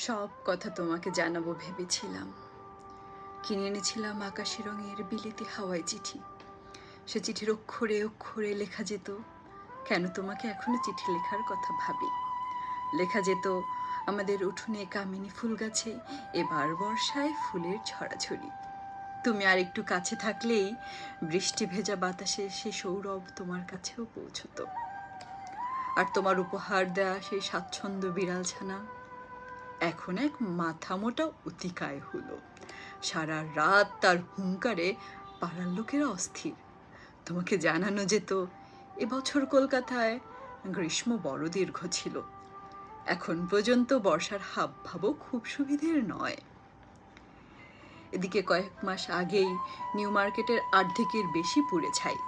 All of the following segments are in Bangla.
সব কথা তোমাকে জানাবো ভেবেছিলাম। কিনে এনেছিলাম আকাশি রঙের বিলেতি হাওয়াই চিঠি। সে চিঠির অক্ষরে অক্ষরে লেখা যেত, কেন তোমাকে এখনো চিঠি লেখার কথা ভাবি। লেখা যেত, আমাদের উঠোনে কামিনী ফুল গাছে এবার বর্ষায় ফুলের ছড়াছড়ি। তুমি আর একটু কাছে থাকলেই বৃষ্টি ভেজা বাতাসে সে সৌরভ তোমার কাছেও পৌঁছত। আর তোমার উপহার দেয়া সেই স্বাচ্ছন্দ্য বিড়াল ছানা এখন এক মাথা মোটা অতিকায় হলো। সারা রাত তার হুঙ্কারে পাড়ার লোকেরা অস্থির। তোমাকে জানানো যেত, এবছর কলকাতায় গ্রীষ্ম বড় দীর্ঘ ছিল। এখন পর্যন্ত বর্ষার হাবভাবও খুব সুবিধের নয়। এদিকে কয়েক মাস আগেই নিউ মার্কেটের অর্ধেকের বেশি পুড়ে ছাই।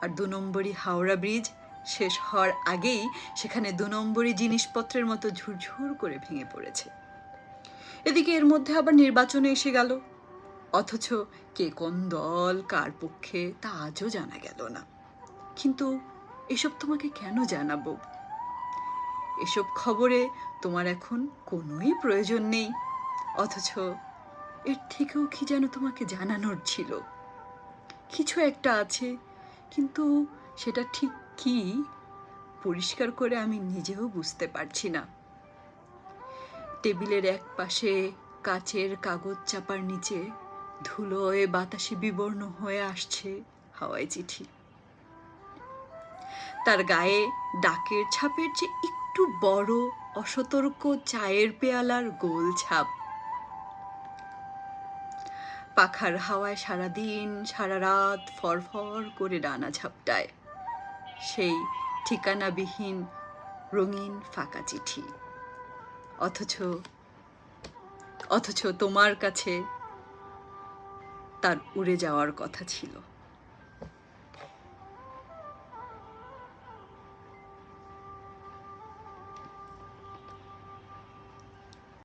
আর 2 নম্বরই হাওড়া ব্রিজ শেষ হওয়ার আগেই সেখানে 2 নম্বরই জিনিসপত্রের মতো ঝুরঝুর করে ভেঙে পড়েছে। এদিকে এর মধ্যে আবার নির্বাচনে এসে গেল, অথচ কে কোন দল কার পক্ষে তা আজও জানা গেল না। কিন্তু এসব তোমাকে কেন জানাবো? এসব খবরে তোমার এখন কোনোই প্রয়োজন নেই, অথচ এর থেকেও কি যেন তোমাকে জানানোর ছিল। কিছু একটা আছে, কিন্তু সেটা ঠিক কি পরিষ্কার করে আমি নিজেও বুঝতে পারছি না। টেবিলের এক পাশে কাচের কাগজ চাপার নিচে ধুলোয় বাতাসে বিবর্ণ হয়ে আসছে হাওয়াই চিঠি। তার গায়ে ডাকের ছাপের চেয়ে একটু বড় অসতর্ক চায়ের পেয়ালার গোল ছাপ। পাখার হাওয়ায় সারাদিন সারা রাত ফরফর করে ডানা ঝাপটায় সেই ঠিকানাবিহীন রঙিন ফাঁকা চিঠি। অথচ তোমার কাছে তার উড়ে যাওয়ার কথা ছিল।